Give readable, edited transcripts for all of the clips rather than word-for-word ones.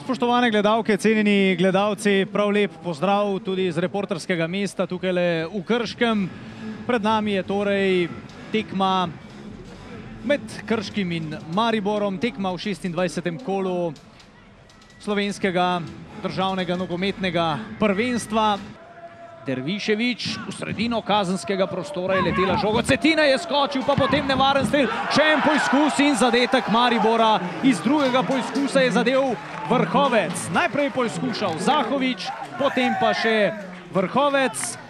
Spoštovane gledalke, cenjeni gledalci, prav lep pozdrav tudi iz reporterskega mesta tukaj v Krškem. Pred nami je torej tekma med Krškim in Mariborom, tekma v 26. kolu slovenskega državnega nogometnega prvenstva. Dervišević v sredino kazenskega prostora je letela žoga. Cetina je skočil, pa potem nevaren strel. Še en poizkus in zadetek Maribora. Iz drugega poizkusa je zadel Vrhovec. Najprej poizkušal Zahović, potem pa še Vrhovec.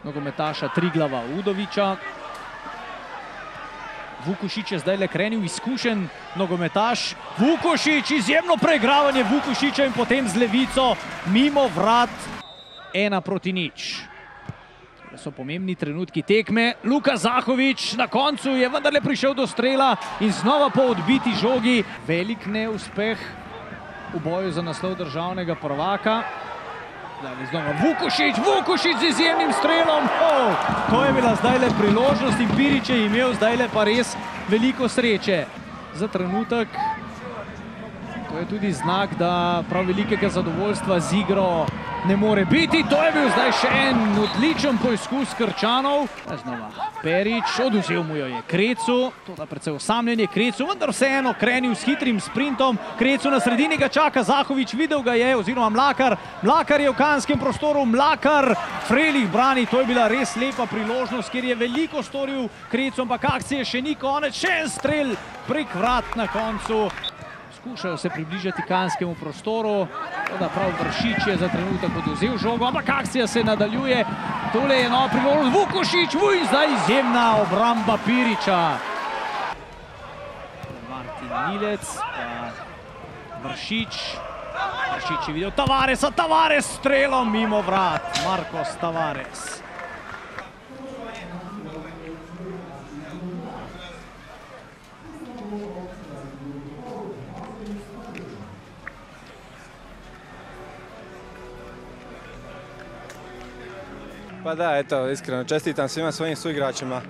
Nogometaša Triglava Udoviča. Vukušić je zdaj le krenil, izkušen nogometaš. Vukušić, izjemno preigravanje Vukušića in potem z levico mimo vrat 1:0. To so pomembni trenutki tekme. Luka Zahović na koncu je vendarle prišel do strela in znova po odbiti žogi. Velik neuspeh v boju za naslov državnega prvaka. Vukušić z izjemnim strelom. To je bila zdaj le priložnost in Pirić je imel zdaj le pa res veliko sreče. Za trenutek to je tudi znak, da prav velikega zadovoljstva z igro ne more biti. To je bil zdaj še en odličen poizkus Krčanov. Znova Perić, oduzel mu jo je Krecu, toda predvsej osamljen je Krecu, vendar vseeno krenil s hitrim sprintom. Krecu na sredini ga čaka Zahović, videl ga je, oziroma Mlakar. Mlakar je v kazenskem prostoru, Mlakar Frelih brani, to je bila res lepa priložnost, kjer je veliko storil Krecu, ampak akcije še ni konec, še en strel prek vrat na koncu. Skušajo se približati kazenskemu prostoru, toda prav Vršić je za trenutek oduzel žogo, ampak akcija se nadaljuje. Tole je nova priložnost, Vukušić, zdaj izjemna obramba Pirića. Martin Milec, Vršić je videl Tavaresa, Tavares strelom mimo vrat, Marcos Tavares. Pa da, eto, iskreno čestitam svima svojim suigračima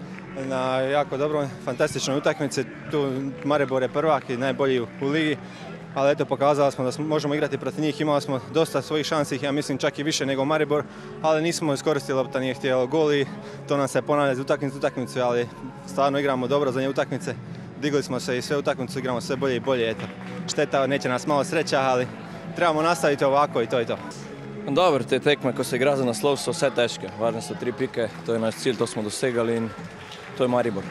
na jako dobrom, fantastičnoj utakmici. Tu Maribor je prvak i najbolji u ligi, ali eto, pokazali smo da možemo igrati protiv njih. Imali smo dosta svojih šansi, ja mislim čak i više nego Maribor, ali nismo iskoristili, lopta nije htjela gol i to nam se ponavlja iz utakmicu, ali stvarno igramo dobro za nje utakmice. Digli smo se i sve utakmicu igramo sve bolje i bolje, eto. Šteta, neće nas malo sreća, ali trebamo nastaviti ovako i to je to. Dobro, te tekme, ko se igra za naslov, so vse težke. Važne so 3 pike, to je naš cilj, to smo dosegali in to je Maribor.